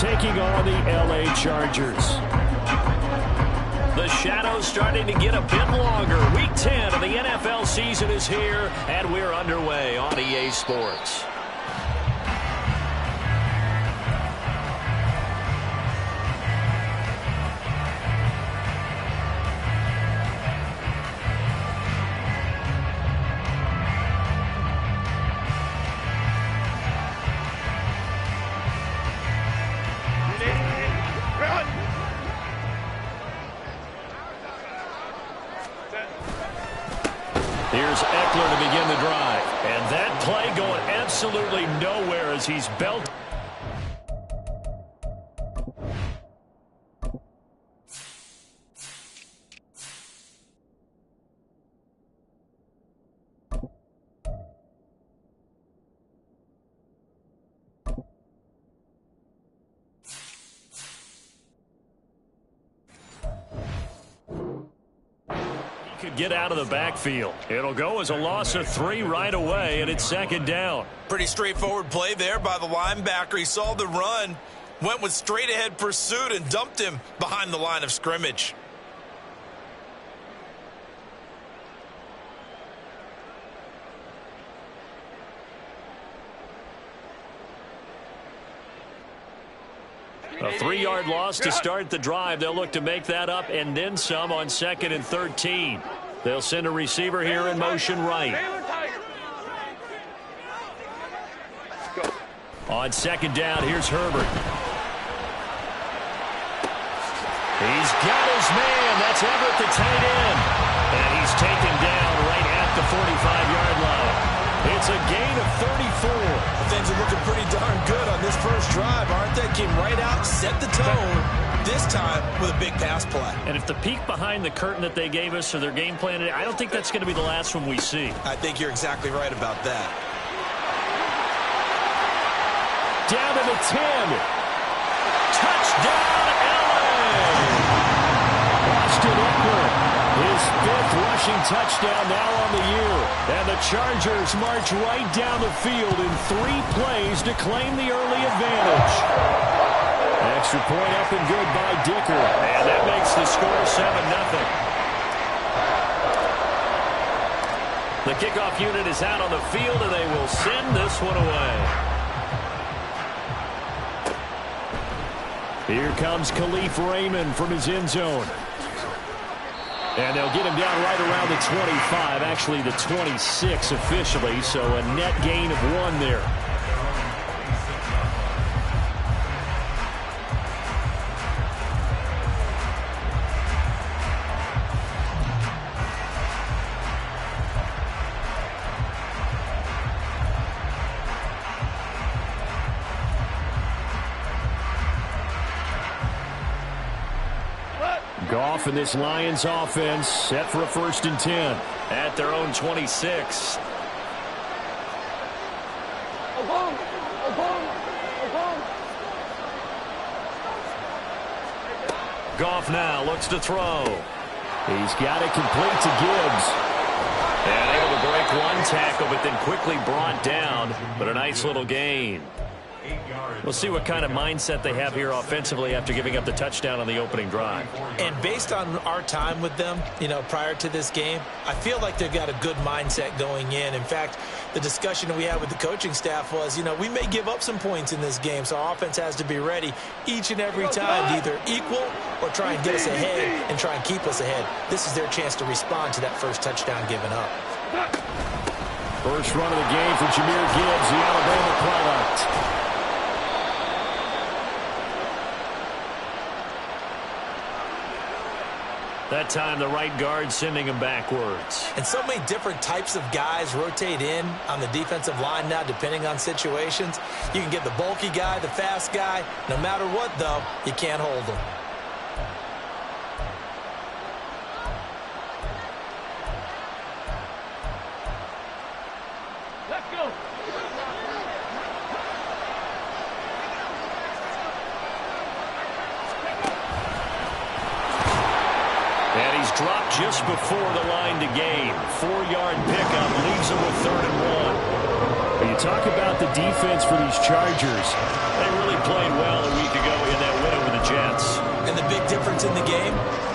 taking on the LA Chargers. The shadow's starting to get a bit longer. Week 10 of the NFL season is here, and we're underway on EA Sports. Here's Eckler to begin the drive. And that play going absolutely nowhere as he's belted. Could get out of the backfield. It'll go as a loss of 3 right away, and it's second down. Pretty straightforward play there by the linebacker. He saw the run, went with straight ahead pursuit, and dumped him behind the line of scrimmage. A 3-yard loss to start the drive. They'll look to make that up and then some on 2nd and 13. They'll send a receiver here in motion right. On 2nd down, here's Herbert. He's got his man. That's Everett, the tight end. And he's taken down right at the 45-yard line. It's a gain of 34. Things are looking pretty darn good on this first drive, aren't they? Came right out, set the tone, this time with a big pass play. And if the peek behind the curtain that they gave us or their game plan, I don't think that's going to be the last one we see. I think you're exactly right about that. Down to the 10. Touchdown, LA! Austin Eckler. His 5th rushing touchdown now on the year. And the Chargers march right down the field in 3 plays to claim the early advantage. Extra point up and good by Dicker. And that makes the score 7-0. The kickoff unit is out on the field, and they will send this one away. Here comes Khalif Raymond from his end zone. And they'll get him down right around the 25, actually the 26 officially, so a net gain of 1 there. Goff and this Lions offense set for a 1st and 10 at their own 26. Goff now looks to throw. He's got it complete to Gibbs. And able to break 1 tackle, but then quickly brought down. But a nice little gain. We'll see what kind of mindset they have here offensively after giving up the touchdown on the opening drive. And based on our time with them, prior to this game, I feel like they've got a good mindset going in. In fact, the discussion that we had with the coaching staff was, we may give up some points in this game, so our offense has to be ready each and every time to either equal or try and get us ahead and try and keep us ahead. This is their chance to respond to that first touchdown given up. First run of the game for Jahmyr Gibbs, the Alabama product. That time the right guard sending him backwards. And so many different types of guys rotate in on the defensive line now depending on situations. You can get the bulky guy, the fast guy. No matter what, though, you can't hold them. Let's go. And he's dropped just before the line to gain. 4-yard pickup leaves him with 3rd and 1. When you talk about the defense for these Chargers, they really played well a week ago difference in the game,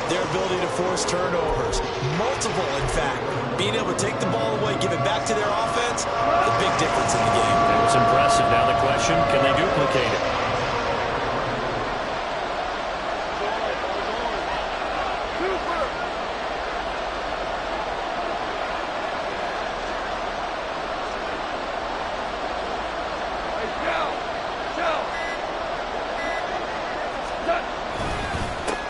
their ability to force turnovers. Multiple, in fact. Being able to take the ball away, give it back to their offense, the big difference in the game. It was impressive. Now the question, can they duplicate it?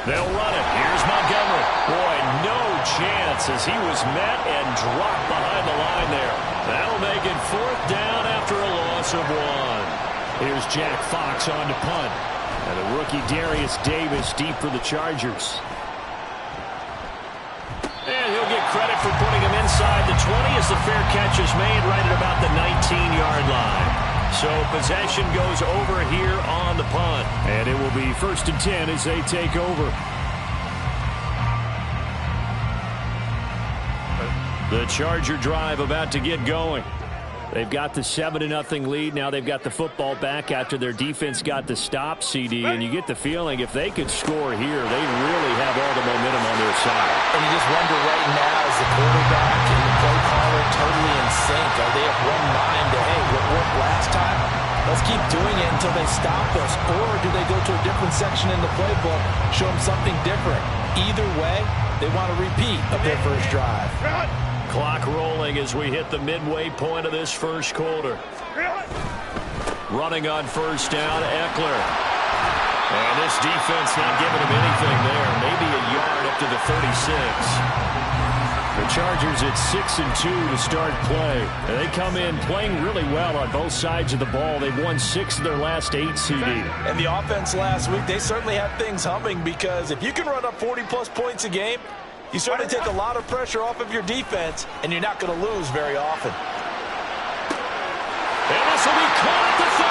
They'll run it. Here's Montgomery. Boy, no chance as he was met and dropped behind the line there. That'll make it 4th down after a loss of 1. Here's Jack Fox on to punt. And the rookie Darius Davis deep for the Chargers. And he'll get credit for putting him inside the 20 as the fair catch is made right at about the 19-yard line. So possession goes over here on the punt. And it will be 1st and 10 as they take over. The Charger drive about to get going. They've got the 7-0 lead. Now they've got the football back after their defense got the stop, CD. And you get the feeling if they could score here, they really have all the momentum on their side. And you just wonder right now, is the quarterback and the play caller totally in sync? Are they of one mind to, hey, what worked last time? Let's keep doing it until they stop us. Or do they go to a different section in the playbook, show them something different? Either way, they want a repeat of their first drive. Clock rolling as we hit the midway point of this first quarter. Running on 1st down, Eckler. And this defense not giving him anything there. Maybe a yard up to the 36. The Chargers at 6-2 to start play. They come in playing really well on both sides of the ball. They've won 6 of their last 8, CD. And the offense last week, they certainly have things humming because if you can run up 40-plus points a game, you certainly take a lot of pressure off of your defense, and you're not going to lose very often. And this will be caught at the 30.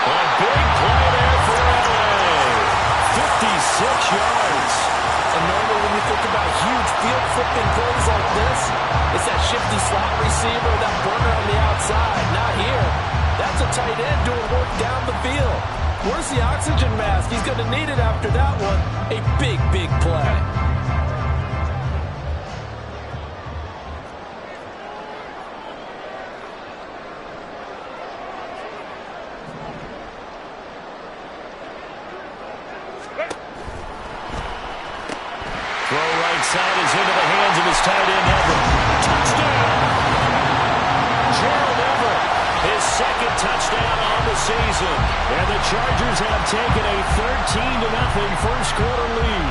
A big play there for LA. 56 yards. And normally when you think about huge field-flipping plays like this, it's that shifty slot receiver, that burner on the outside. Not here. That's a tight end doing work down the field. Where's the oxygen mask? He's going to need it after that one. A big, big play. Side is into the hands of his tight end, Everett. Touchdown! Gerald Everett, his 2nd touchdown on the season. And the Chargers have taken a 13-0 first quarter lead.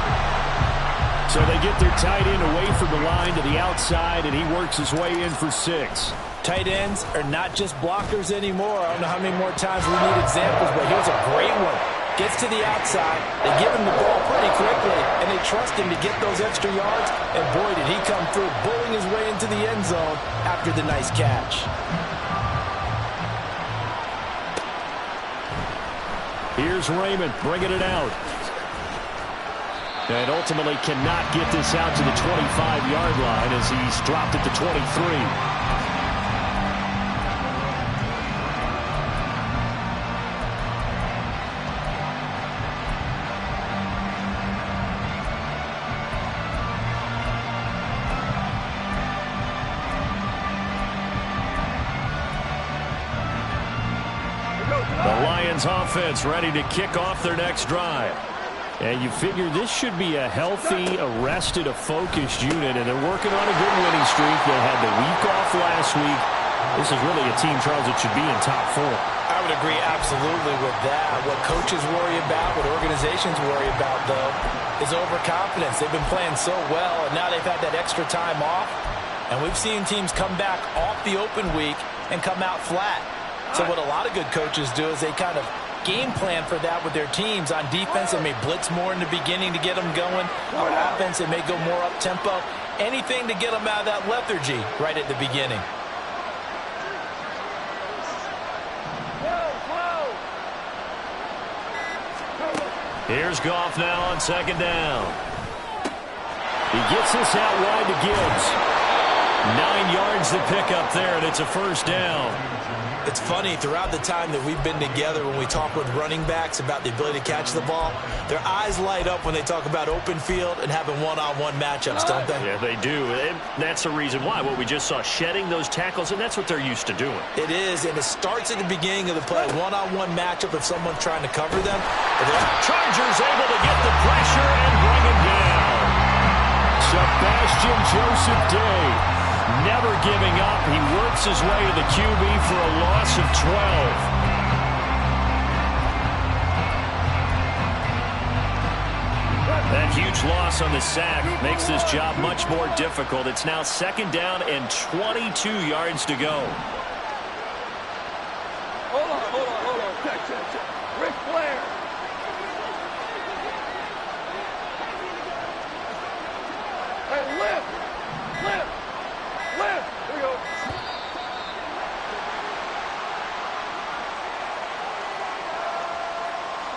So they get their tight end away from the line to the outside, and he works his way in for 6. Tight ends are not just blockers anymore. I don't know how many more times we need examples, but here's a great one. Gets to the outside, they give him the ball pretty quickly, and they trust him to get those extra yards, and boy, did he come through, bowling his way into the end zone after the nice catch. Here's Raymond bringing it out. And ultimately cannot get this out to the 25-yard line as he's dropped at the 23. Offense ready to kick off their next drive. And you figure this should be a healthy, arrested, a focused unit, and they're working on a good winning streak. They had the week off last week. This is really a team, Charles, that should be in top 4. I would agree absolutely with that. What coaches worry about, what organizations worry about, though, is overconfidence. They've been playing so well, and now they've had that extra time off. And we've seen teams come back off the open week and come out flat. So what a lot of good coaches do is they kind of game plan for that with their teams. On defense, they may blitz more in the beginning to get them going. On offense, they may go more up-tempo. Anything to get them out of that lethargy right at the beginning. Here's Goff now on 2nd down. He gets this out wide to Gibbs. 9 yards to pick up there, and it's a 1st down. It's funny, throughout the time that we've been together, when we talk with running backs about the ability to catch the ball, their eyes light up when they talk about open field and having one-on-one matchups, don't they? Yeah, they do. And that's the reason why. What we just saw, shedding those tackles, and that's what they're used to doing. It is, and it starts at the beginning of the play. One-on-one matchup if someone's trying to cover them. Chargers able to get the pressure and bring him down. Sebastian Joseph Day, never giving up. He works his way to the QB for a loss of 12. That huge loss on the sack makes this job much more difficult. It's now 2nd down and 22 yards to go. Hold on. Check. Ric Flair. Hey, lift. Here we go.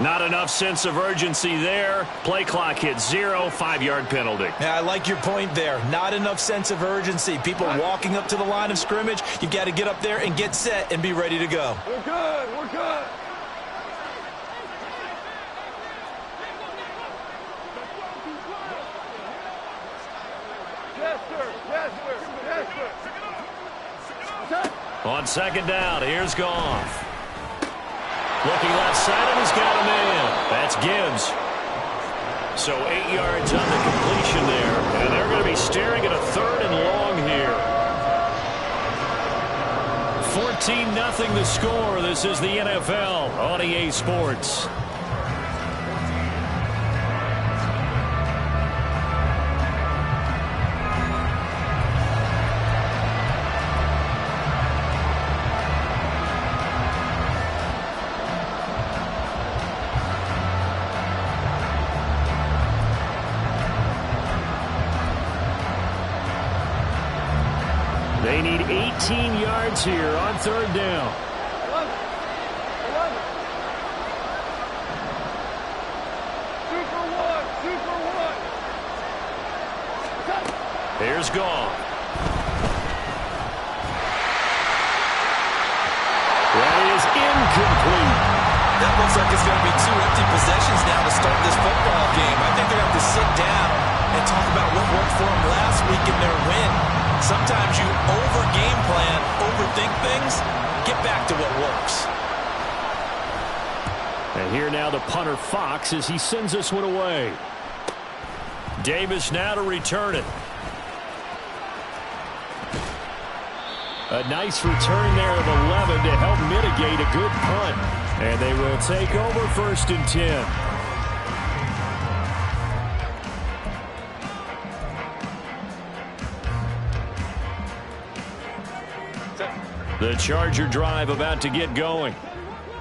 Not enough sense of urgency there. Play clock hits 0, 5-yard penalty. Yeah, I like your point there. Not enough sense of urgency. People walking up to the line of scrimmage, you've got to get up there and get set and be ready to go. We're good. Yes, sir. On 2nd down, here's Goff. Looking left side, and he's got a man. That's Gibbs. So 8 yards on the completion there. And they're going to be staring at a 3rd and long here. 14-0 the score. This is the NFL on EA Sports. They need 18 yards here on 3rd down. 11. 2 for 1. Here's Goff. That is incomplete. That looks like it's going to be 2 empty possessions now to start this football game. I think they're going to have to sit down and talk about what worked for them last week in their win. Sometimes you over-game plan, overthink things, get back to what works. And here now the punter Fox as he sends this one away. Davis now to return it. A nice return there of 11 to help mitigate a good punt. And they will take over 1st and 10. The Charger drive about to get going.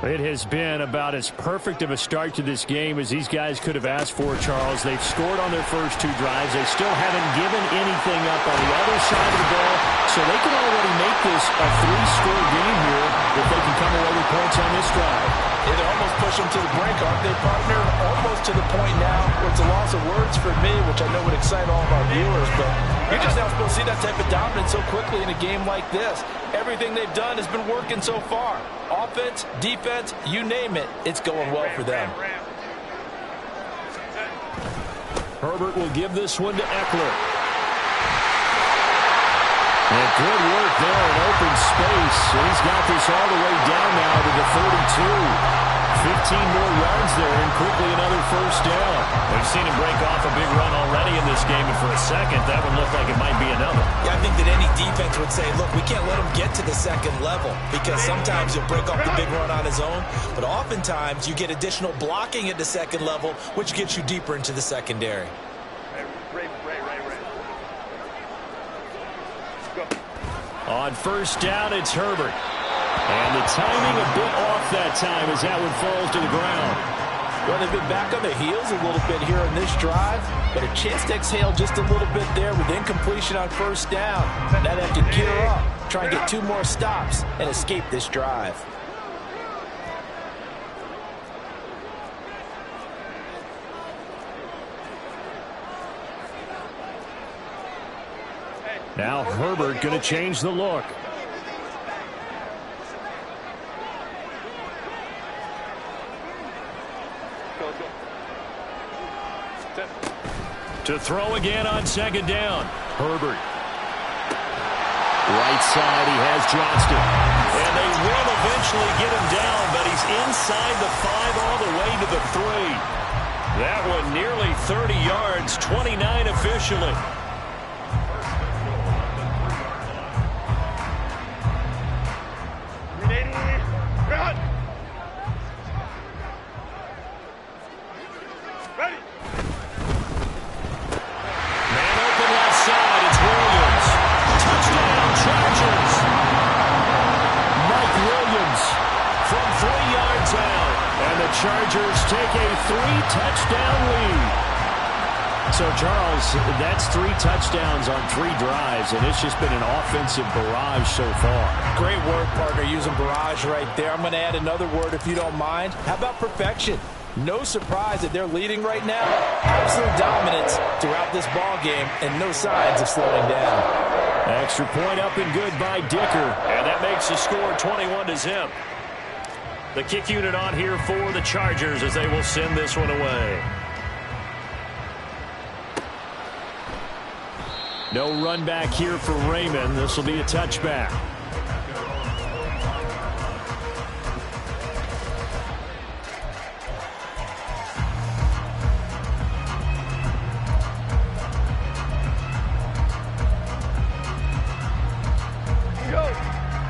It has been about as perfect of a start to this game as these guys could have asked for, Charles. They've scored on their first 2 drives. They still haven't given anything up on the other side of the ball, so they can already make this a 3-score game here if they can come away with points on this drive. Yeah, they're almost pushing them to the brink, aren't they, partner? Almost to the point now where it's a loss of words for me, which I know would excite all of our viewers, but you're just now supposed to see that type of dominance so quickly in a game like this. Everything they've done has been working so far. Offense, defense, you name it, it's going well for them. Herbert will give this one to Eckler. And good work there in open space. And he's got this all the way down now to the 32. 15 more yards there and quickly another 1st down. We've seen him break off a big run already in this game, and for a second, that would look like it might be another. Yeah, I think that any defense would say, look, we can't let him get to the 2nd level because sometimes he'll break off the big run on his own, but oftentimes you get additional blocking at the 2nd level, which gets you deeper into the secondary. On 1st down, it's Herbert. And the timing a bit off that time as that one falls to the ground. Well, they've been back on their heels a little bit here in this drive, but a chance to exhale just a little bit there with incompletion on 1st down. Now they have to gear up, try and get 2 more stops, and escape this drive. Now Herbert going to change the look. let's go. To throw again on second down. Herbert. Right side, he has Johnston. And they will eventually get him down, but he's inside the 5 all the way to the 3. That one nearly 30 yards, 29 officially. Chargers take a 3-touchdown lead. So, Charles, that's 3 touchdowns on 3 drives, and it's just been an offensive barrage so far. Great word, partner, using barrage right there. I'm going to add another word if you don't mind. How about perfection? No surprise that they're leading right now. Absolute dominance throughout this ball game, and no signs of slowing down. Extra point up and good by Dicker, and that makes the score 21-0. The kick unit on here for the Chargers as they will send this one away. No run back here for Raymond. This will be a touchback.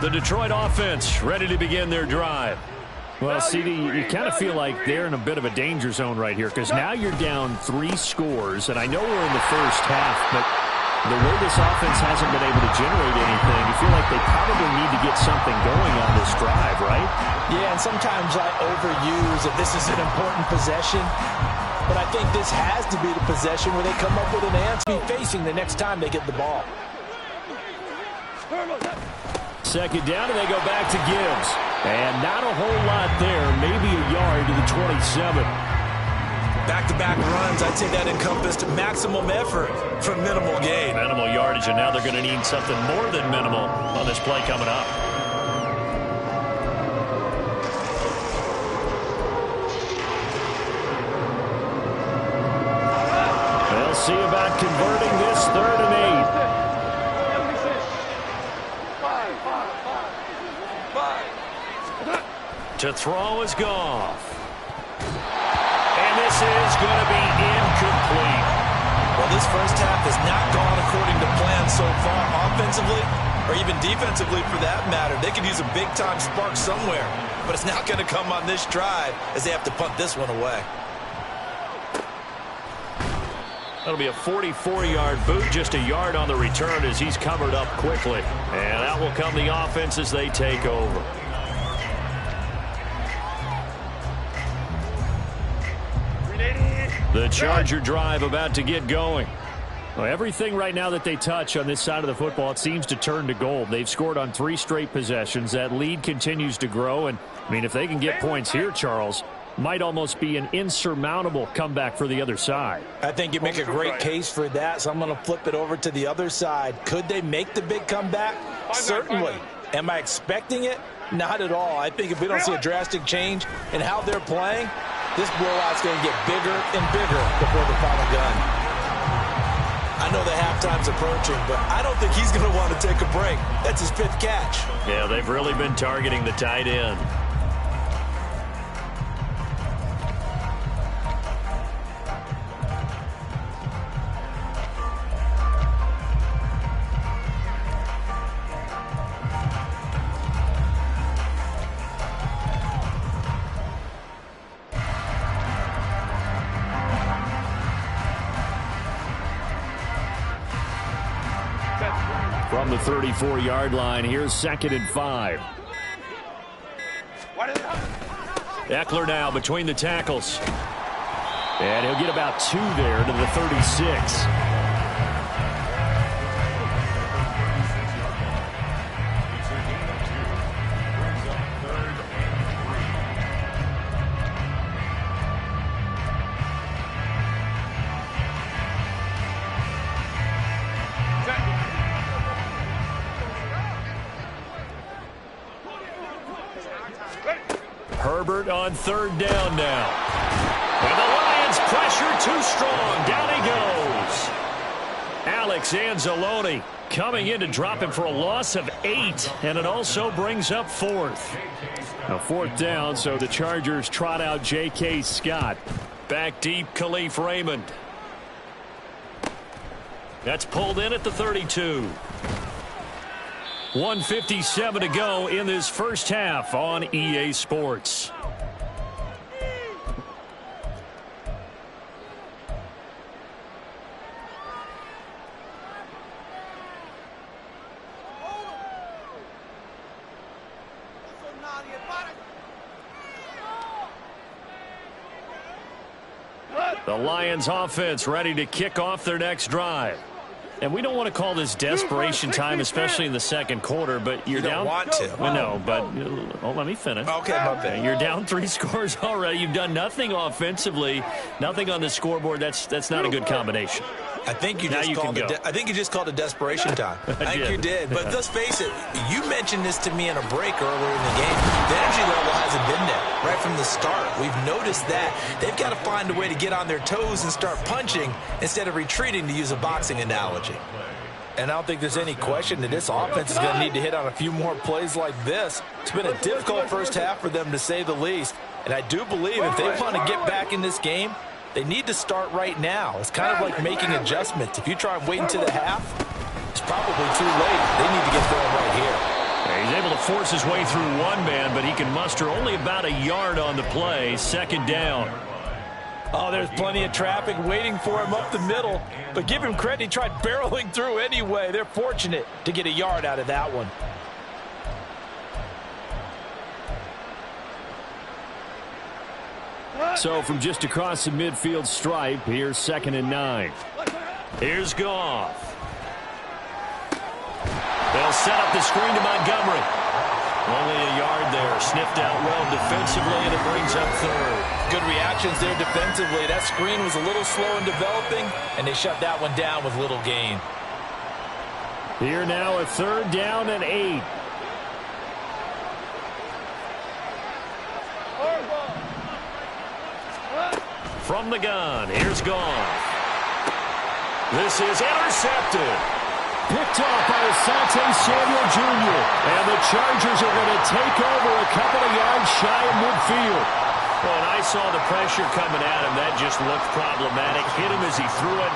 The Detroit offense ready to begin their drive. Well, CD, you kind of feel like they're in a bit of a danger zone right here because now you're down 3 scores, and I know we're in the first half, but the way this offense hasn't been able to generate anything, you feel like they probably need to get something going on this drive, right? Yeah, and sometimes I overuse that this is an important possession, but I think this has to be the possession where they come up with an answer to be facing the next time they get the ball. Second down, and they go back to Gibbs. And not a whole lot there, maybe a yard to the 27. Back-to-back runs, I'd say that encompassed maximum effort for minimal gain. Minimal yardage, and now they're going to need something more than minimal on this play coming up. They'll see about converting this 3rd and 8. To throw is Goff. And this is going to be incomplete. Well, this first half has not gone according to plan so far offensively or even defensively for that matter. They could use a big-time spark somewhere, but it's not going to come on this drive as they have to punt this one away. That'll be a 44-yard boot, just a yard on the return as he's covered up quickly. And out will come the offense as they take over. The Charger drive about to get going. Well, everything right now that they touch on this side of the football, it seems to turn to gold. They've scored on 3 straight possessions. That lead continues to grow. And, I mean, if they can get points here, Charles, might almost be an insurmountable comeback for the other side. I think you make a great case for that, so I'm going to flip it over to the other side. Could they make the big comeback? Certainly. Am I expecting it? Not at all. I think if we don't see a drastic change in how they're playing, this blowout's going to get bigger and bigger before the final gun. I know the halftime's approaching, but I don't think he's going to want to take a break. That's his 5th catch. Yeah, they've really been targeting the tight end. From the 34-yard line, here's 2nd and 5. Eckler now between the tackles. And he'll get about 2 there to the 36. Herbert on 3rd down now. And too strong. Down he goes. Alex Anzalone coming in to drop him for a loss of 8, and it also brings up 4th. Now 4th down, so the Chargers trot out J.K. Scott. Back deep, Khalif Raymond. That's pulled in at the 32. 1:57 to go in this first half on EA Sports. The Lions offense ready to kick off their next drive. And we don't want to call this desperation time, especially in the second quarter, but you're down. You don't want to. Well, no, but let me finish. Okay, my bad. You're down 3 scores already. You've done nothing offensively, nothing on the scoreboard. That's not a good combination. I think you just called it desperation time. I think you did. But let's face it, you mentioned this to me in a break earlier in the game. The energy level hasn't been there right from the start. We've noticed that. They've got to find a way to get on their toes and start punching instead of retreating, to use a boxing analogy. And I don't think there's any question that this offense is going to need to hit on a few more plays like this. It's been a difficult first half for them, to say the least. And I do believe if they want to get back in this game, they need to start right now. It's kind of like making adjustments. If you try and wait until the half, it's probably too late. They need to get going right here. Yeah, he's able to force his way through one man, but he can muster only about a yard on the play. 2nd down. Oh, there's plenty of traffic waiting for him up the middle. But give him credit, he tried barreling through anyway. They're fortunate to get a yard out of that one. So from just across the midfield stripe, here's 2nd and 9. Here's Goff. They'll set up the screen to Montgomery. Only a yard there. Sniffed out well defensively, and it brings up 3rd. Good reactions there defensively. That screen was a little slow in developing, and they shut that one down with little gain. Here now, a 3rd down and 8. From the gun, here's Goff. This is intercepted. Picked off by Asante Samuel Jr. And the Chargers are going to take over a couple of yards shy of midfield. Well, and I saw the pressure coming at him. That just looked problematic. Hit him as he threw it,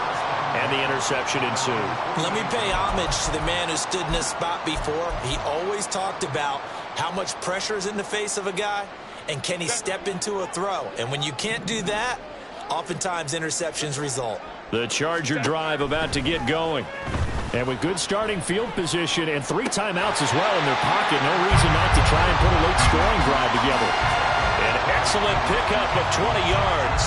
and the interception ensued. Let me pay homage to the man who stood in this spot before. He always talked about how much pressure is in the face of a guy, and can he step into a throw. And when you can't do that, oftentimes interceptions result. The Charger drive about to get going. And with good starting field position and 3 timeouts as well in their pocket, no reason not to try and put a late scoring drive together. An excellent pickup of 20 yards.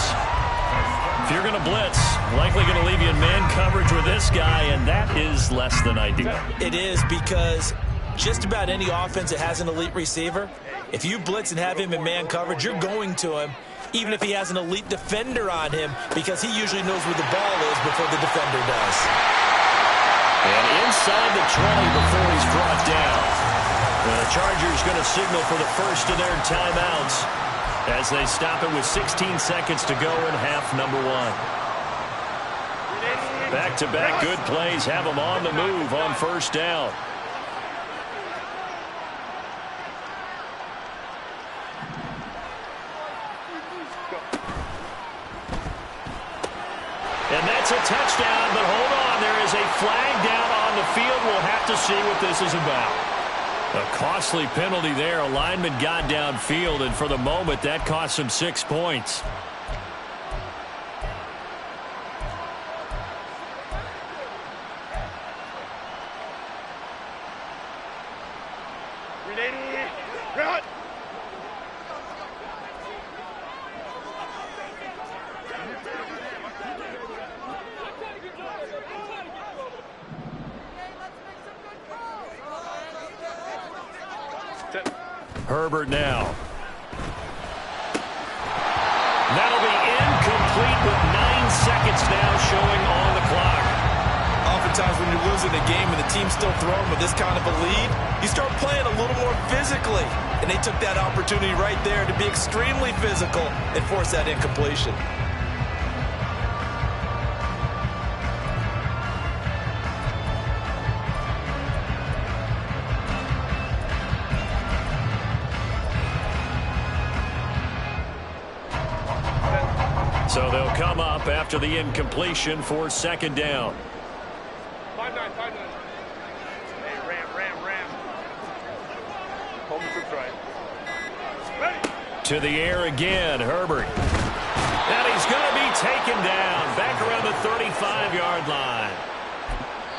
If you're going to blitz, likely going to leave you in man coverage with this guy, and that is less than ideal. It is, because just about any offense that has an elite receiver, if you blitz and have him in man coverage, you're going to him, even if he has an elite defender on him, because he usually knows where the ball is before the defender does. And inside the 20 before he's brought down. The Chargers going to signal for the first of their timeouts as they stop it with 16 seconds to go in half number 1. Back-to-back good plays have them on the move on 1st down. And that's a touchdown, but hold on, there is a flag down on the field. We'll have to see what this is about. A costly penalty there. A lineman got downfield, and for the moment, that cost him 6 points. Herbert now. That'll be incomplete with 9 seconds now showing on the clock. Oftentimes when you're losing a game and the team's still throwing with this kind of a lead, you start playing a little more physically. And they took that opportunity right there to be extremely physical and force that incompletion. So they'll come up after the incompletion for second down. 5-9. Hey, ram. Home troops right. Ready. To the air again, Herbert. And he's going to be taken down back around the 35-yard line.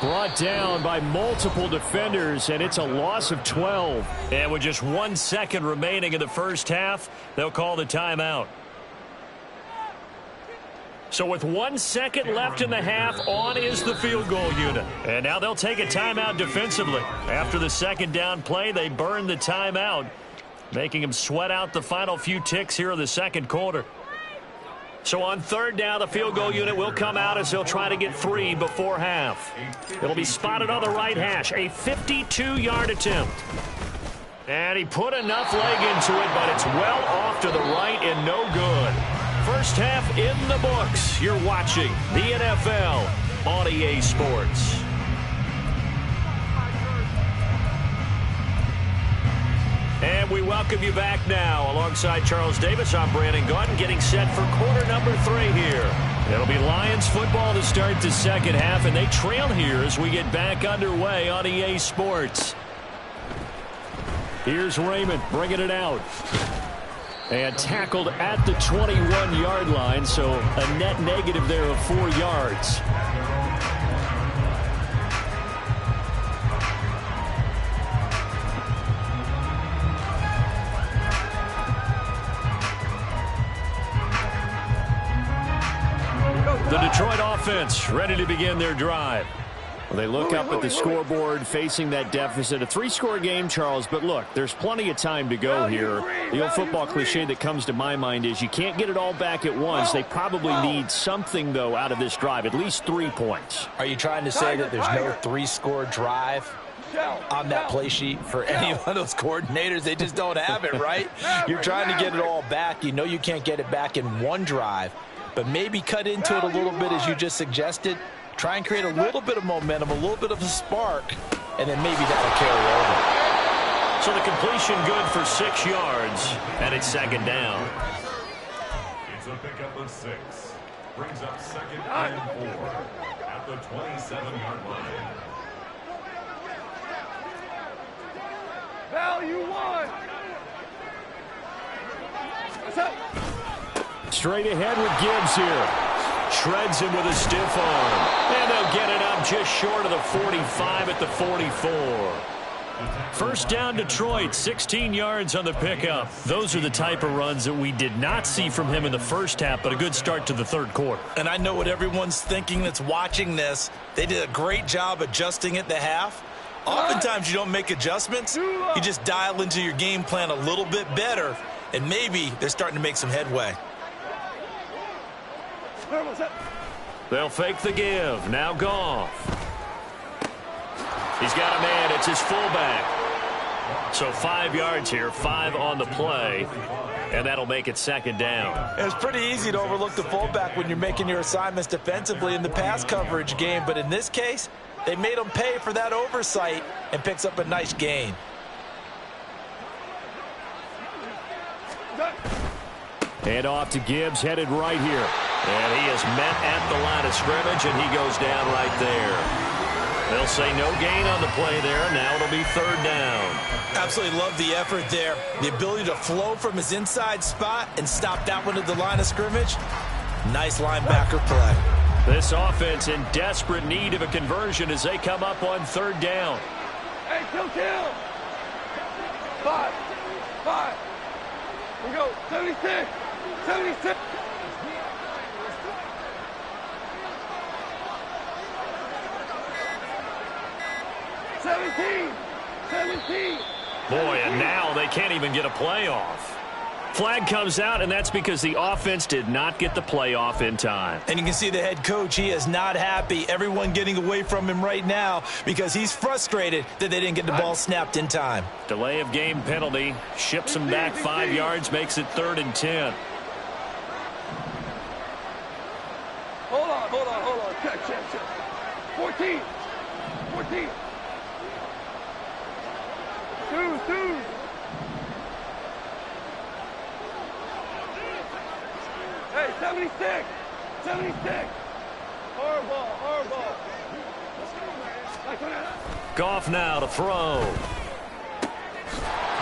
Brought down by multiple defenders, and it's a loss of 12. And with just 1 second remaining in the first half, they'll call the timeout. So with 1 second left in the half, on is the field goal unit. And now they'll take a timeout defensively. After the second down play, they burn the timeout, making them sweat out the final few ticks here in the second quarter. So on third down, the field goal unit will come out as they'll try to get 3 before half. It'll be spotted on the right hash, a 52-yard attempt. And he put enough leg into it, but it's well off to the right and no good. First half in the books. You're watching the NFL on EA Sports. And we welcome you back now. Alongside Charles Davis, I'm Brandon Gaudin, getting set for quarter number 3 here. It'll be Lions football to start the second half, and they trail here as we get back underway on EA Sports. Here's Raymond bringing it out. And tackled at the 21-yard line, so a net negative there of 4 yards. The Detroit offense ready to begin their drive. Well, they look up at the scoreboard facing that deficit. A 3-score game, Charles, but look, there's plenty of time to go here. The old football cliche that comes to my mind is you can't get it all back at once. They probably need something, though, out of this drive, at least 3 points. Are you trying to say that there's no 3-score drive on that play sheet for any one of those coordinators? They just don't have it, right? You're trying to get it all back. You know you can't get it back in one drive, but maybe cut into it a little bit as you just suggested. Try and create a little bit of momentum, a little bit of a spark, and then maybe that'll carry over. So the completion good for 6 yards, and it's second down. It's a pickup of 6. Brings up second and 4 at the 27-yard line. Value 1. What's up? Straight ahead with Gibbs here. Shreds him with a stiff arm. And they'll get it up just short of the 45 at the 44. First down, Detroit, 16 yards on the pickup. Those are the type of runs that we did not see from him in the first half, but a good start to the third quarter. And I know what everyone's thinking that's watching this. They did a great job adjusting at the half. Oftentimes you don't make adjustments. You just dial into your game plan a little bit better, and maybe they're starting to make some headway. They'll fake the give. Now Goff. He's got a man. It's his fullback. So 5 yards here, 5 on the play, and that'll make it second down. It's pretty easy to overlook the fullback when you're making your assignments defensively in the pass coverage game, but in this case, they made him pay for that oversight and picks up a nice gain. And off to Gibbs, headed right here. And he is met at the line of scrimmage, and he goes down right there. They'll say no gain on the play there. Now it'll be third down. Absolutely love the effort there. The ability to flow from his inside spot and stop that one at the line of scrimmage. Nice linebacker play. This offense in desperate need of a conversion as they come up on third down. Hey, kill. 5. We go. 76. 76. Boy, and now they can't even get a playoff. Flag comes out, and that's because the offense did not get the playoff in time. And you can see the head coach, he is not happy. Everyone getting away from him right now because he's frustrated that they didn't get the ball snapped in time. Delay of game penalty, ships him back 5 yards, makes it 3rd and 10. Hold on. Check. 14. 2. Hey. Hey, 76. 76. Horrible. Goff now to throw.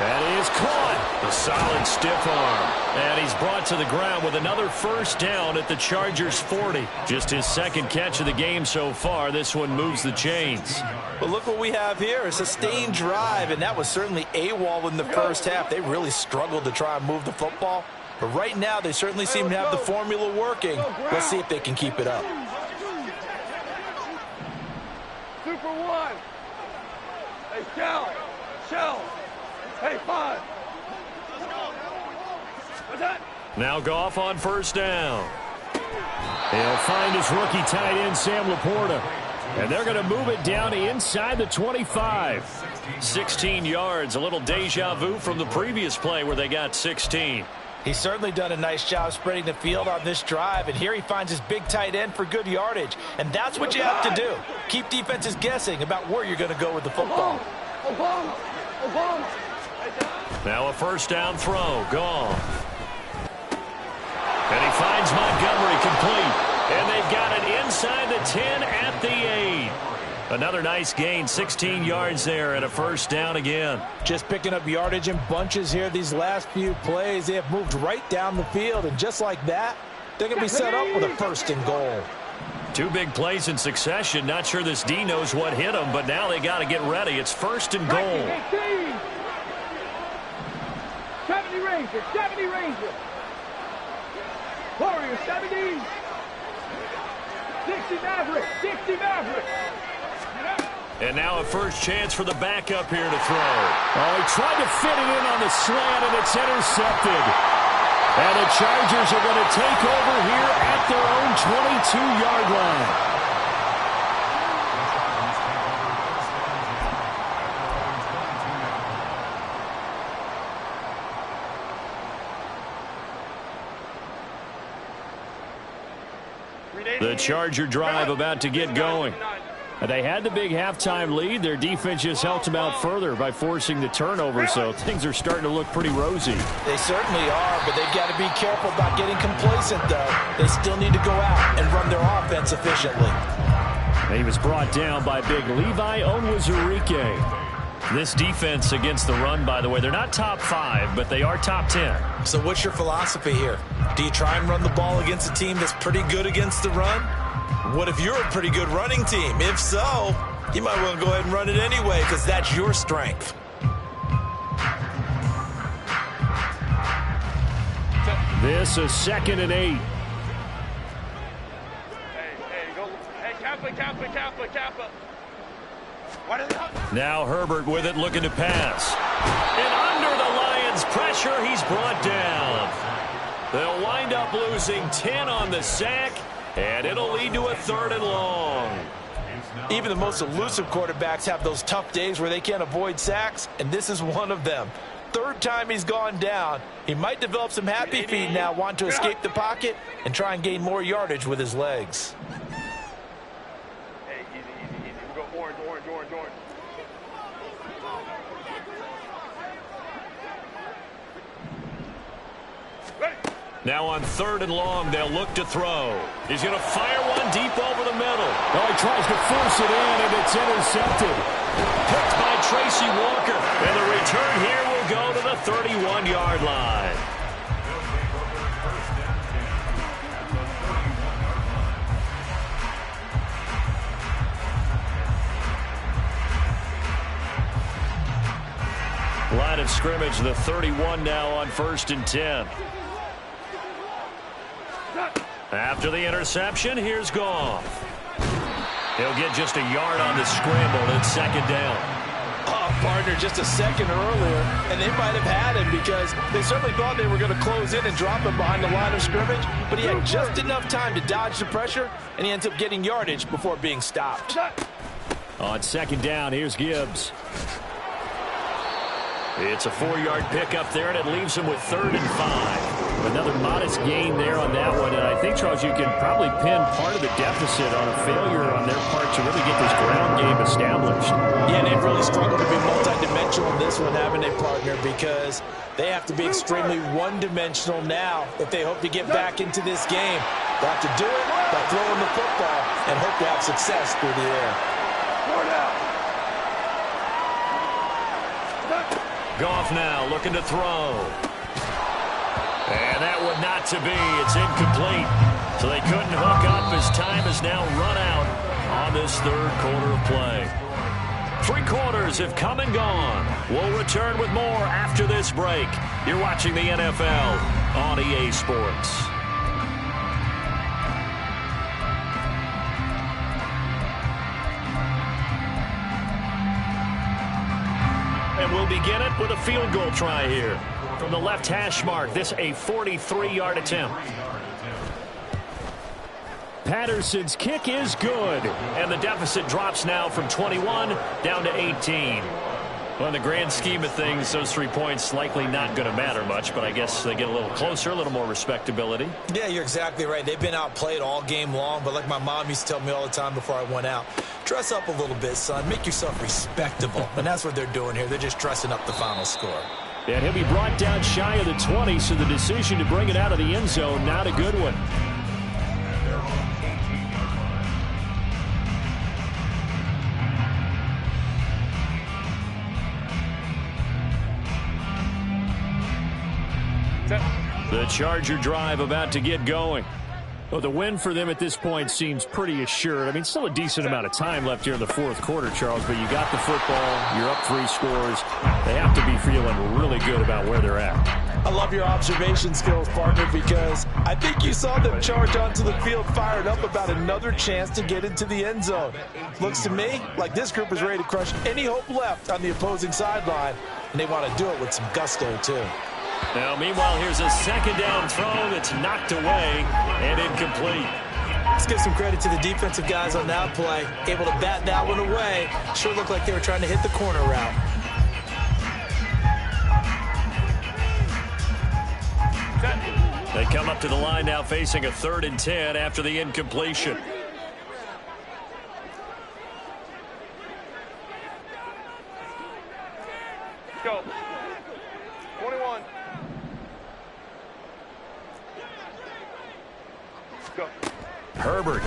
That is caught. A solid stiff arm. And he's brought to the ground with another first down at the Chargers' 40. Just his second catch of the game so far. This one moves the chains. But look what we have here. A sustained drive, and that was certainly AWOL in the first half. They really struggled to try and move the football. But right now, they certainly seem to have the formula working. Let's see if they can keep it up. Super one. Hey, shell. Hey, 5. What's that? Now Goff on first down. He'll find his rookie tight end, Sam Laporta. And they're going to move it down inside the 25. 16 yards, a little deja vu from the previous play where they got 16. He's certainly done a nice job spreading the field on this drive, and here he finds his big tight end for good yardage. And that's what you have to do. Keep defenses guessing about where you're going to go with the football. Obama. Now a first down throw. Goff. And he finds Montgomery complete. And they've got it inside the 10 at the 8. Another nice gain, 16 yards there and a first down again. Just picking up yardage in bunches here these last few plays. They have moved right down the field, and just like that, they're going to be set up with a first and goal. Two big plays in succession. Not sure this D knows what hit them, but now they got to get ready. It's first and goal. 70 Ranger. Warrior 70. 60 Maverick. And now a first chance for the backup here to throw. Oh, he tried to fit it in on the slant, and it's intercepted. And the Chargers are going to take over here at their own 22-yard line. The Charger drive about to get going. They had the big halftime lead. Their defense just helped them out further by forcing the turnover, so things are starting to look pretty rosy. They certainly are, but they've got to be careful about getting complacent, though. They still need to go out and run their offense efficiently. He was brought down by big Levi Onwuzurike. This defense against the run, by the way, they're not top 5, but they are top 10. So what's your philosophy here? Do you try and run the ball against a team that's pretty good against the run? What if you're a pretty good running team? If so, you might want to go ahead and run it anyway because that's your strength. This is 2nd and 8. Kappa. Now Herbert with it, looking to pass. And under the Lions' pressure, he's brought down. They'll wind up losing 10 on the sack, and it'll lead to a 3rd and long. Even the most elusive quarterbacks have those tough days where they can't avoid sacks, and this is one of them. 3rd time he's gone down. He might develop some happy feet now, want to escape the pocket and try and gain more yardage with his legs. Hey, easy. We go orange. Now on 3rd and long, they'll look to throw. He's going to fire one deep over the middle. Oh, he tries to force it in, and it's intercepted. Picked by Tracy Walker. And the return here will go to the 31-yard line. Line of scrimmage, the 31 now on 1st and 10. After the interception, here's Goff. He'll get just a yard on the scramble. It's 2nd down. Oh, partner, just a second earlier, and they might have had him because they certainly thought they were going to close in and drop him behind the line of scrimmage, but he had just enough time to dodge the pressure, and he ends up getting yardage before being stopped. On 2nd down, here's Gibbs. It's a 4-yard pickup there, and it leaves him with 3rd and 5. But Another modest gain there on that one. And I think, Charles, you can probably pin part of the deficit on a failure on their part to really get this ground game established. Yeah, they've really struggled to be multidimensional in this one, having a partner, because they have to be extremely one-dimensional now if they hope to get back into this game. They have to do it by throwing the football and hope to have success through the air. Goff now looking to throw. And that one not to be. It's incomplete. So they couldn't hook up as time has now run out on this third quarter of play. 3 quarters have come and gone. We'll return with more after this break. You're watching the NFL on EA Sports. And we'll begin it with a field goal try here. From the left hash mark, this a 43-yard attempt. Patterson's kick is good. And the deficit drops now from 21 down to 18. Well, in the grand scheme of things, those 3 points likely not going to matter much, but I guess they get a little closer, a little more respectability. Yeah, you're exactly right. They've been outplayed all game long, but like my mom used to tell me all the time before I went out, dress up a little bit, son. Make yourself respectable. And that's what they're doing here. They're just dressing up the final score. And he'll be brought down shy of the 20, so the decision to bring it out of the end zone, not a good one. The Charger drive about to get going. Well, the win for them at this point seems pretty assured. I mean, still a decent amount of time left here in the fourth quarter, Charles, but you got the football, you're up 3 scores. They have to be feeling really good about where they're at. I love your observation skills, partner, because I think you saw them charge onto the field fired up about another chance to get into the end zone. Looks to me like this group is ready to crush any hope left on the opposing sideline, and they want to do it with some gusto, too. Now, meanwhile, here's a second down throw that's knocked away and incomplete. Let's give some credit to the defensive guys on that play. Able to bat that one away. Sure looked like they were trying to hit the corner route. They come up to the line now facing a 3rd and 10 after the incompletion. Go. 21. Go. Herbert.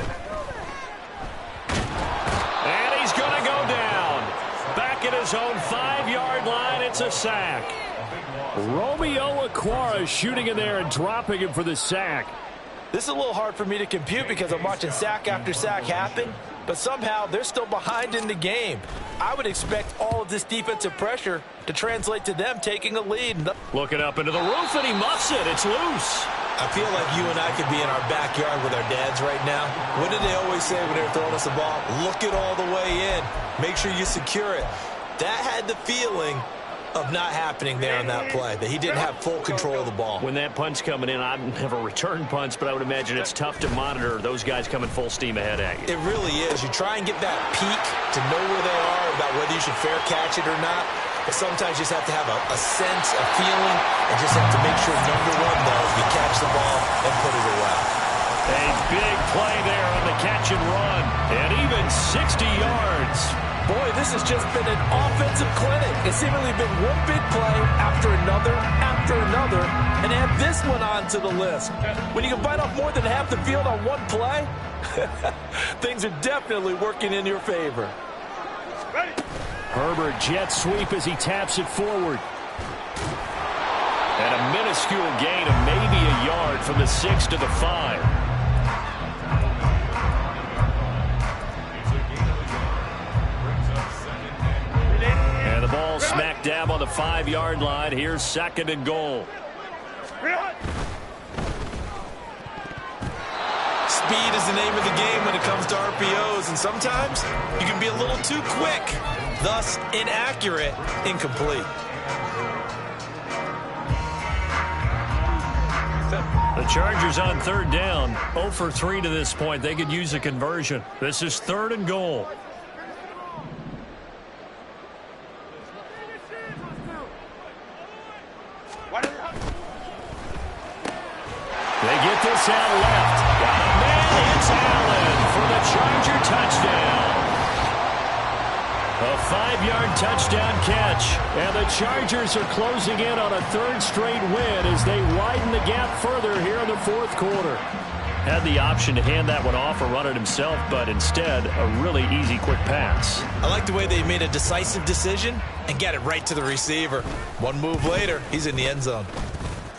And he's going to go down. Back at his own 5-yard line, it's a sack. Romeo Okwara shooting in there and dropping him for the sack. This is a little hard for me to compute because I'm watching sack after sack happen, but somehow they're still behind in the game. I would expect all of this defensive pressure to translate to them taking a lead. Looking up into the roof, and he muffs it. It's loose. I feel like you and I could be in our backyard with our dads right now. What did they always say when they were throwing us the ball? Look it all the way in. Make sure you secure it. That had the feeling of not happening there on that play, that he didn't have full control of the ball. When that punch coming in, I've never returned punch, but I would imagine it's tough to monitor those guys coming full steam ahead at you. It really is. You try and get that peek to know where they are, about whether you should fair catch it or not. But sometimes you just have to have a sense, a feeling, and just have to make sure, number one, though, you catch the ball and put it away. A big play there on the catch and run, and even 60 yards. Boy, this has just been an offensive clinic. It's seemingly been one big play after another, and add this one onto the list. When you can bite off more than half the field on one play, things are definitely working in your favor. Ready. Herbert jet sweep as he taps it forward. And a minuscule gain of maybe a yard from the 6 to the 5. And the ball smack dab on the 5-yard line. Here's 2nd and goal. Speed is the name of the game when it comes to RPOs, and sometimes you can be a little too quick, thus inaccurate, incomplete. The Chargers on 3rd down, 0 for 3 to this point. They could use a conversion. This is 3rd and goal. 5-yard touchdown catch. And the Chargers are closing in on a third straight win as they widen the gap further here in the fourth quarter. Had the option to hand that one off or run it himself, but instead a really easy quick pass. I like the way they made a decisive decision and got it right to the receiver. One move later, he's in the end zone.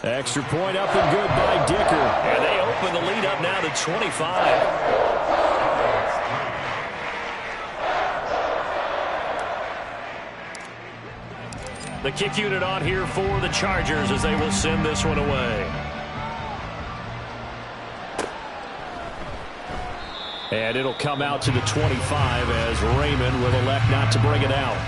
Extra point up and good by Dicker. And they open the lead up now to 25. The kick unit on here for the Chargers as they will send this one away. And it'll come out to the 25 as Raymond will elect not to bring it out.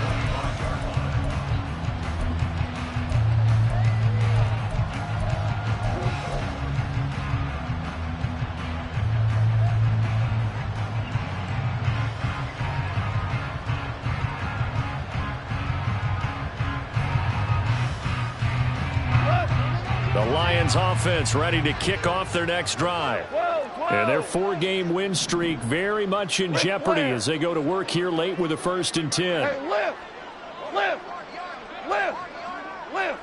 The Lions offense ready to kick off their next drive. And their 4-game win streak very much in jeopardy as they go to work here late with a 1st and 10. Hey, lift! Lift! Lift! Lift!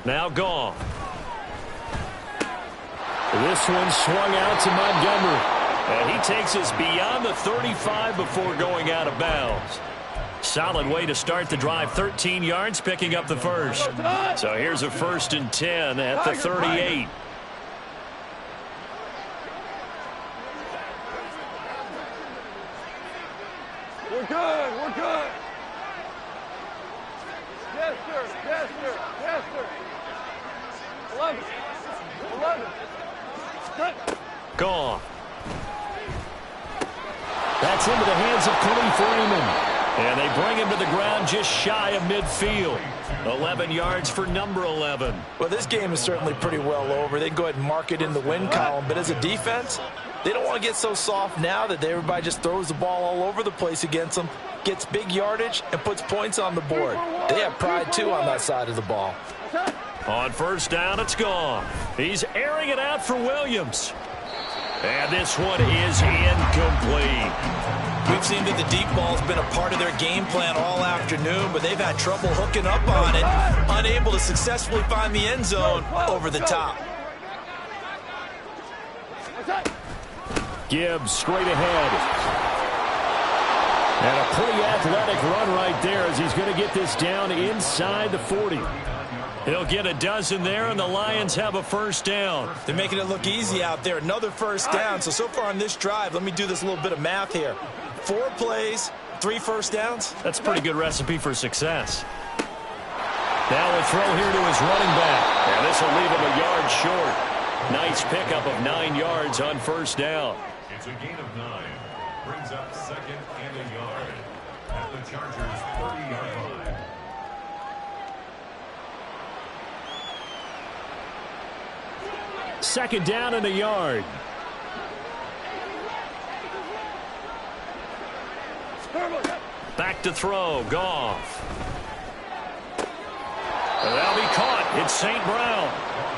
Now gone. This one swung out to Montgomery. And he takes us beyond the 35 before going out of bounds. Solid way to start the drive. 13 yards, picking up the first. So here's a 1st and 10 at the 38. We're good. We're good. Yes, sir. Yes, sir. Yes, sir. 11. 11. Good. Gone. That's into the hands of Khalif Raymond. And they bring him to the ground just shy of midfield. 11 yards for number 11. Well, this game is certainly pretty well over. They can go ahead and mark it in the win column. But as a defense, they don't want to get so soft now that everybody just throws the ball all over the place against them, gets big yardage, and puts points on the board. They have pride, too, on that side of the ball. On 1st down, it's gone. He's airing it out for Williams. And this one is incomplete. We've seen that the deep ball's been a part of their game plan all afternoon, but they've had trouble hooking up on it, unable to successfully find the end zone over the top. Gibbs straight ahead. And a pretty athletic run right there as he's going to get this down inside the 40. He'll get a dozen there, and the Lions have a 1st down. They're making it look easy out there. Another 1st down. So far on this drive, let me do this little bit of math here. 4 plays, 3 1st downs. That's a pretty good recipe for success. Now a throw here to his running back. And this will leave him a yard short. Nice pickup of 9 yards on 1st down. It's a gain of 9. Brings up 2nd and a yard at the Chargers' 30-yard line. Second down and a yard. Back to throw. Goff. And that'll be caught. It's St. Brown.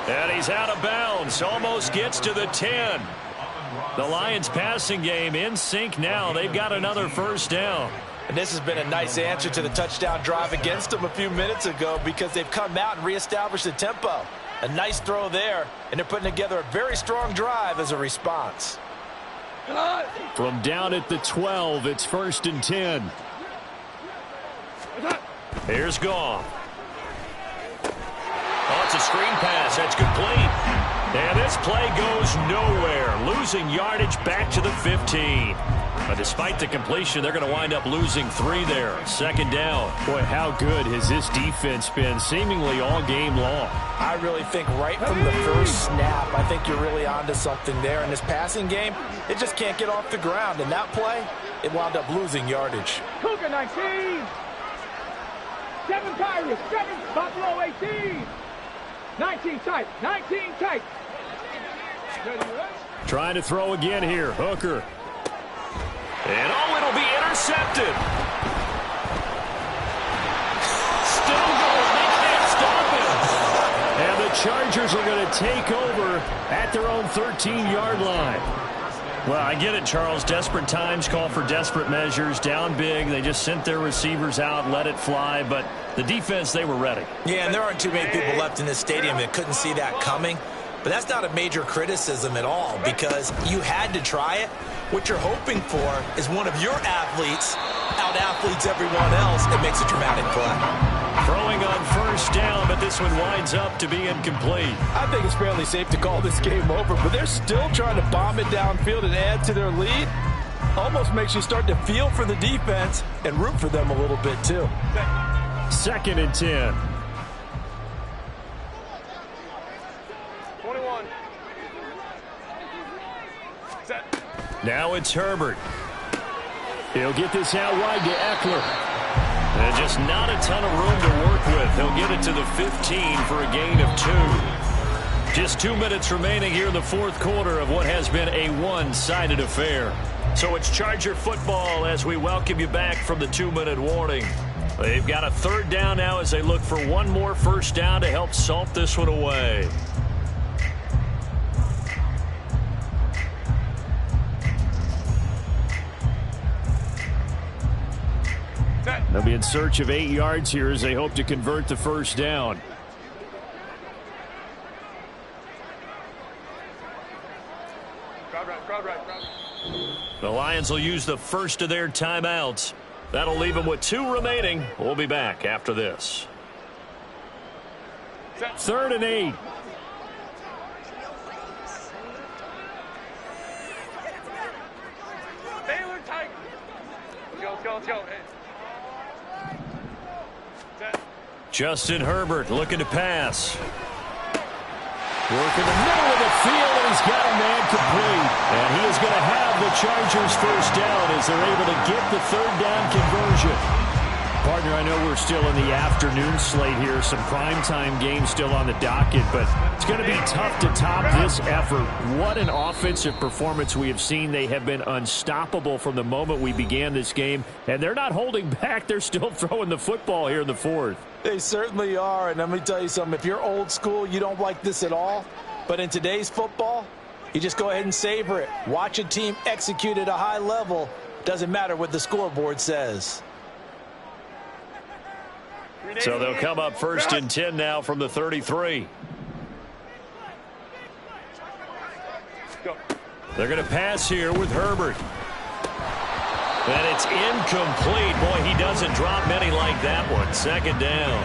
And he's out of bounds. Almost gets to the 10. The Lions passing game in sync now. They've got another 1st down. And this has been a nice answer to the touchdown drive against them a few minutes ago because they've come out and reestablished the tempo. A nice throw there, and they're putting together a very strong drive as a response. From down at the 12, it's 1st and 10. Here's Goff. Oh, it's a screen pass. That's complete. And this play goes nowhere. Losing yardage back to the 15. But despite the completion, they're going to wind up losing 3 there. 2nd down. Boy, how good has this defense been seemingly all game long? I really think right from the first snap, I think you're really onto something there. In this passing game, it just can't get off the ground. And that play, it wound up losing yardage. Cougar 19. 7 Pirates. 7 Buffalo 18. 19 tight. 19 tight. Trying to throw again here. Hooker. And it'll be intercepted. Still going. They can't stop him. And the Chargers are going to take over at their own 13-yard line. Well, I get it, Charles. Desperate times call for desperate measures. Down big. They just sent their receivers out, let it fly. But the defense, they were ready. Yeah, and there aren't too many people left in this stadium that couldn't see that coming. But that's not a major criticism at all because you had to try it. What you're hoping for is one of your athletes out-athletes everyone else and makes a dramatic play. Throwing on first down, but this one winds up to be incomplete. I think it's fairly safe to call this game over, but they're still trying to bomb it downfield and add to their lead. Almost makes you start to feel for the defense and root for them a little bit, too. 2nd and 10. 21. Set. Now it's Herbert. He'll get this out wide to Eckler. And just not a ton of room to work with. He'll get it to the 15 for a gain of 2. Just 2 minutes remaining here in the fourth quarter of what has been a one-sided affair. So it's Charger football as we welcome you back from the 2-minute warning. They've got a 3rd down now as they look for one more first down to help salt this one away. They'll be in search of 8 yards here as they hope to convert the first down. The Lions will use the first of their timeouts. That'll leave them with 2 remaining. We'll be back after this. 3rd and 8. Baylor Tigers. Let's go. Hey. Justin Herbert looking to pass. Work in the middle of the field, and he's got a man complete. And he is going to have the Chargers first down as they're able to get the 3rd down conversion. Partner, I know we're still in the afternoon slate here. Some primetime games still on the docket, but it's going to be tough to top this effort. What an offensive performance we have seen. They have been unstoppable from the moment we began this game, and they're not holding back. They're still throwing the football here in the 4th. They certainly are, and let me tell you something. If you're old school, you don't like this at all. But in today's football, you just go ahead and savor it. Watch a team execute at a high level. Doesn't matter what the scoreboard says. So they'll come up 1st and 10 now from the 33. They're going to pass here with Herbert. And it's incomplete. Boy, he doesn't drop many like that one. 2nd down.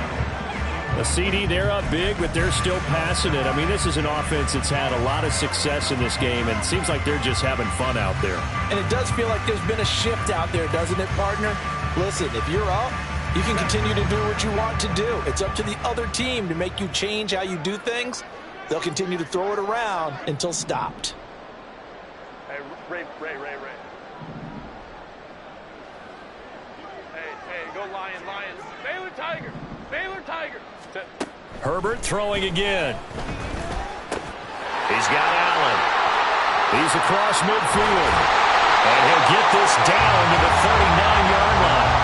A CD, they're up big, but they're still passing it. I mean, this is an offense that's had a lot of success in this game, and it seems like they're just having fun out there. And it does feel like there's been a shift out there, doesn't it, partner? Listen, if you're up, you can continue to do what you want to do. It's up to the other team to make you change how you do things. They'll continue to throw it around until stopped. Hey, Ray. Hey, go Lions. Baylor Tigers. Herbert throwing again. He's got Allen. He's across midfield. And he'll get this down to the 39-yard line.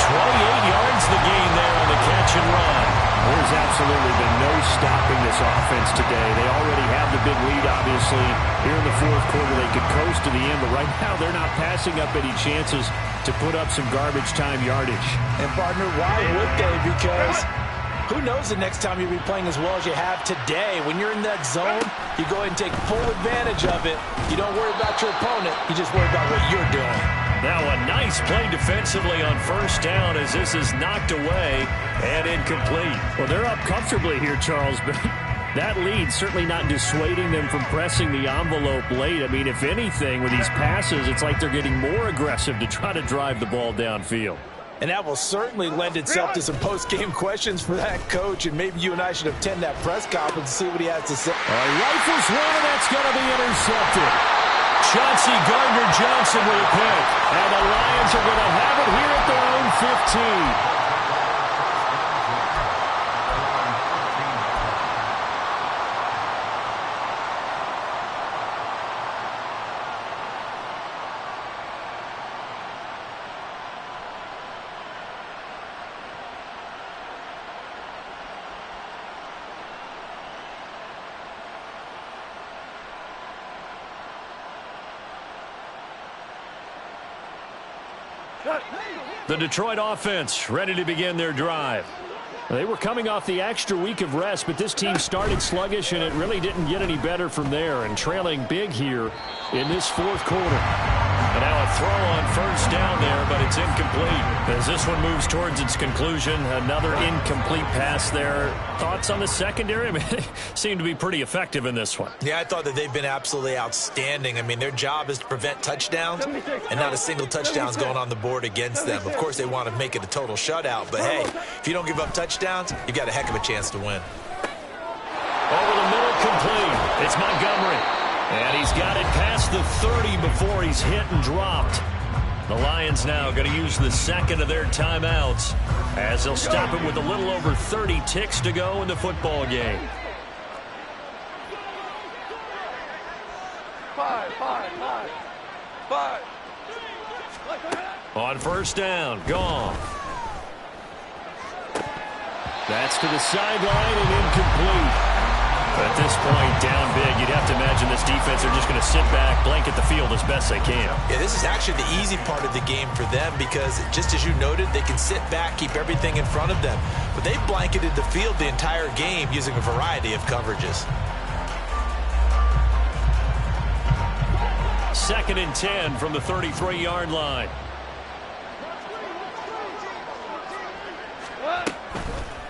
28 yards the gain there on the catch and run. There's absolutely been no stopping this offense today. They already have the big lead, obviously. Here in the fourth quarter, they could coast to the end, but right now they're not passing up any chances to put up some garbage time yardage. And, partner, why would they? Because who knows the next time you'll be playing as well as you have today. When you're in that zone, you go ahead and take full advantage of it. You don't worry about your opponent. You just worry about what you're doing. Now a nice play defensively on first down as this is knocked away and incomplete. Well, they're up comfortably here, Charles, but that lead certainly not dissuading them from pressing the envelope late. I mean, if anything, with these passes, it's like they're getting more aggressive to try to drive the ball downfield. And that will certainly lend itself to some post-game questions for that coach, and maybe you and I should attend that press conference and see what he has to say. Rifles one, and that's going to be intercepted. Chauncey Gardner-Johnson with a pick. And the Lions are going to have it here at their own 15. The Detroit offense ready to begin their drive. They were coming off the extra week of rest, but this team started sluggish, and it really didn't get any better from there, and trailing big here in this fourth quarter. And now a throw on first down there, but it's incomplete. As this one moves towards its conclusion, another incomplete pass there. Thoughts on the secondary? I mean, they seem to be pretty effective in this one. Yeah, I thought that they've been absolutely outstanding. I mean, their job is to prevent touchdowns, and not a single touchdown's going on the board against them. Of course, they want to make it a total shutout, but hey, if you don't give up touchdowns, you've got a heck of a chance to win. Over the middle, complete. It's Montgomery. And he's got it past the 30 before he's hit and dropped. The Lions now going to use the second of their timeouts as they'll stop it with a little over 30 ticks to go in the football game. Five. On first down, gone. That's to the sideline and incomplete. At this point, down big, you'd have to imagine this defense are just going to sit back, blanket the field as best they can. Yeah, this is actually the easy part of the game for them because, just as you noted, they can sit back, keep everything in front of them. But they've blanketed the field the entire game using a variety of coverages. 2nd and 10 from the 33-yard line.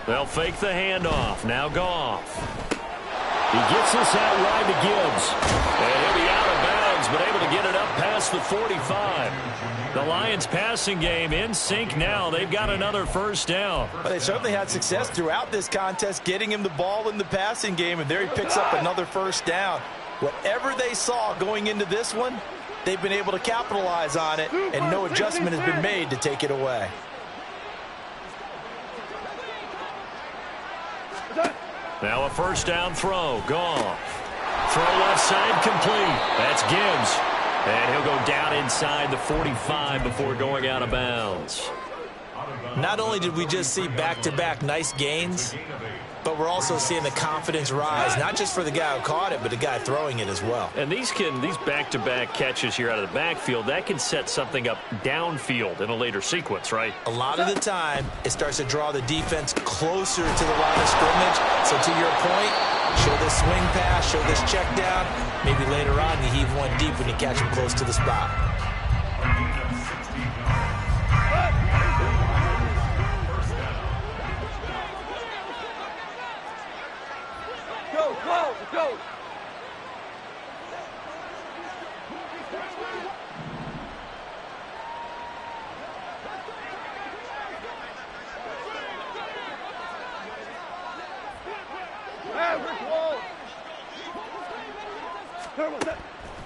They'll fake the handoff. Now Goff. He gets this out wide to Gibbs. And he'll be out of bounds, but able to get it up past the 45. The Lions passing game in sync now. They've got another first down. Well, they certainly had success throughout this contest, getting him the ball in the passing game, and there he picks up another first down. Whatever they saw going into this one, they've been able to capitalize on it, and no adjustment has been made to take it away. Now a first down throw. Goff. Throw left side complete. That's Gibbs. And he'll go down inside the 45 before going out of bounds. Not only did we just see back-to-back nice gains, but we're also seeing the confidence rise, not just for the guy who caught it, but the guy throwing it as well. And these back-to-back catches here out of the backfield, that can set something up downfield in a later sequence, right? A lot of the time, it starts to draw the defense closer to the line of scrimmage. So to your point, show this swing pass, show this check down. Maybe later on you heave one deep when you catch him close to the spot. Go!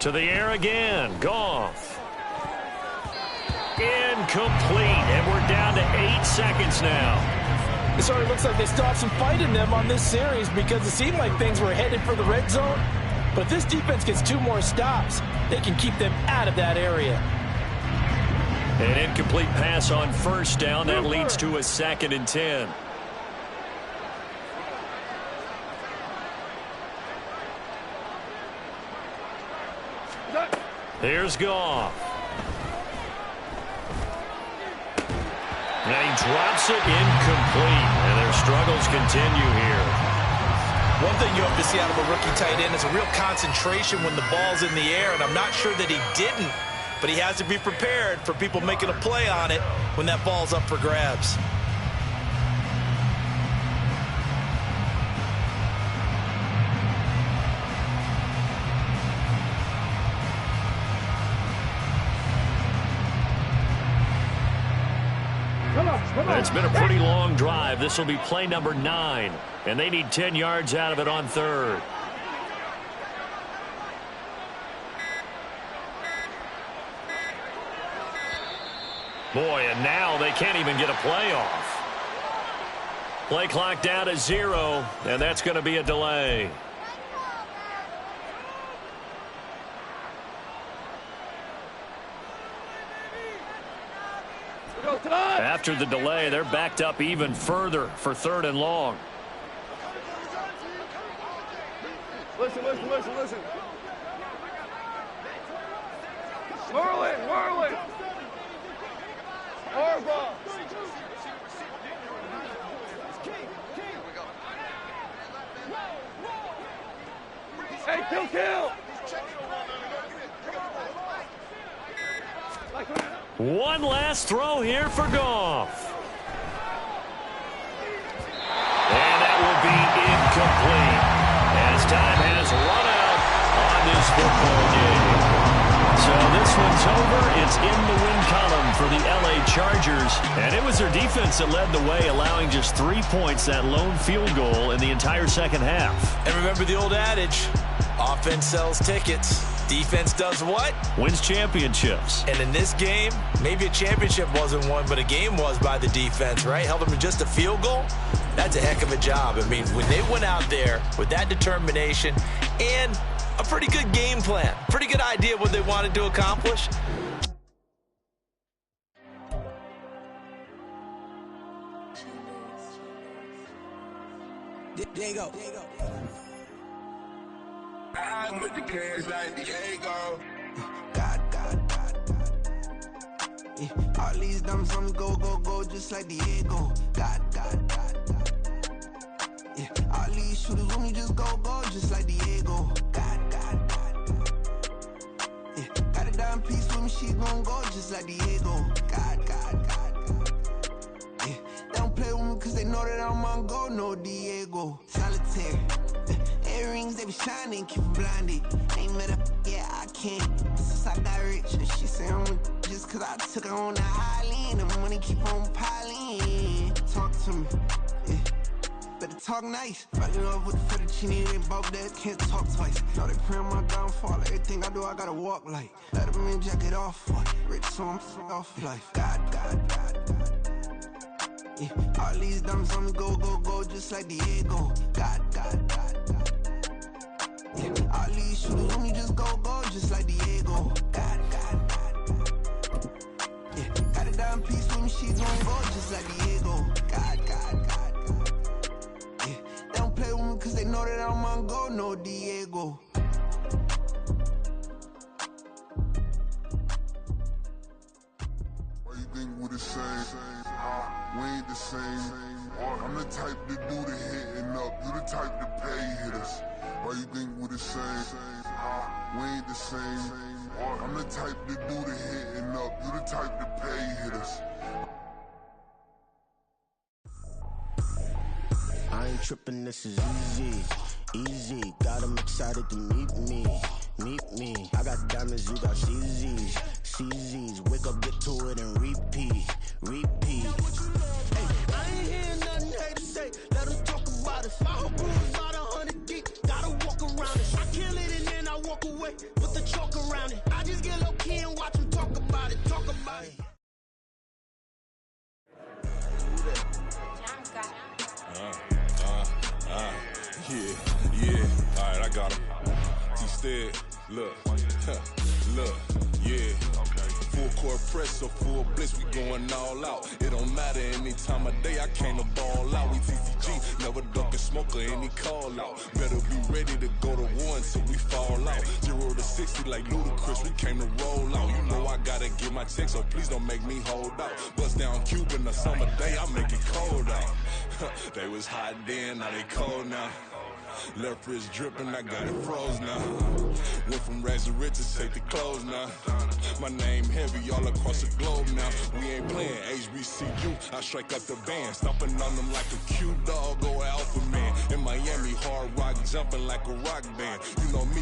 To the air again. Goff. Incomplete. And we're down to 8 seconds now. It sort of looks like they still have some fight in them on this series because it seemed like things were headed for the red zone. But if this defense gets 2 more stops, they can keep them out of that area. An incomplete pass on first down. That leads to a 2nd and 10. Here's Goff. And he drops it incomplete. And their struggles continue here. One thing you have to see out of a rookie tight end is a real concentration when the ball's in the air, and I'm not sure that he didn't, but he has to be prepared for people making a play on it when that ball's up for grabs. It's been a pretty long drive. This will be play number 9, and they need 10 yards out of it on third. Boy, and now they can't even get a play off. Play clock down to 0, and that's going to be a delay. After the delay, they're backed up even further for 3rd and long. Listen. Whirl it. Hardball. Hey, kill. One last throw here for Goff. And that will be incomplete as time has run out on this football game. So this one's over. It's in the win column for the LA Chargers. And it was their defense that led the way, allowing just 3 points, that lone field goal in the entire second half. And remember the old adage, offense sells tickets. Defense does what? Wins championships. And in this game, maybe a championship wasn't won, but a game was by the defense, right? Held them to just a field goal. That's a heck of a job. I mean, when they went out there with that determination and a pretty good game plan, pretty good idea what they wanted to accomplish. There you go. I'm with the cash like Diego. God. Yeah, all these dumps on me go, just like Diego. God. Yeah, all these shooters with me just go, just like Diego. God. Yeah, got a dime piece with me, she gon' go just like Diego. God. Yeah, they don't play with me cause they know that I'm on go, no Diego. Solitaire. Earrings, they be shining, keep them blinded. Ain't met up, yeah, I can't. Since I got rich, and she say I'm just cause I took her on the island. The money keep on piling. Talk to me, yeah. Better talk nice. Fucking up with the fettuccine, they both dead, can't talk twice. Know they pray on my downfall. Everything I do, I gotta walk like. Let them in, jacket off. Rich, so I'm off life. God. Yeah, all these diamonds on me go, just like Diego. God. Yeah, all these shooters with me just go, just like Diego. God. Yeah, got a dime piece with me, she gon' go just like Diego. God. Yeah, they don't play with me cause they know that I'm on go, no Diego. Why you think we're the same? We ain't the same. I'm the type to do the hitting up, you the type to pay hitters. Why you think we're the same? We ain't the same. I'm the type to do the hitting up, you the type to pay hitters. I ain't tripping, this is easy. Got 'em excited to meet me. I got diamonds, you got CZs. Wake up, get to it, and repeat. Hey, I ain't hearing nothing haters say. Let them talk about us. My whole crew is about 100 deep. Gotta walk around it. I kill it and then I walk away. Put the chalk around it. I just get low key and watch them talk about it. Yeah. All right, I got him. Instead, look, yeah. Full court press, so full blitz, we going all out. It don't matter any time of day, I came to ball out. We TCG, never duck a smoke or any call out. Better be ready to go to war until we fall out. 0 to 60 like Ludacris, we came to roll out. You know I gotta get my check, so please don't make me hold out. Bust down Cuban a summer day, I make it cold out. They was hot then, now they cold now. Left wrist dripping, I got it froze now. Went from rags to riches, take the clothes now. My name heavy all across the globe now. We ain't playing HBCU, I strike out the band. Stomping on them like a cute dog or alpha man. In Miami, hard rock jumping like a rock band. You know me.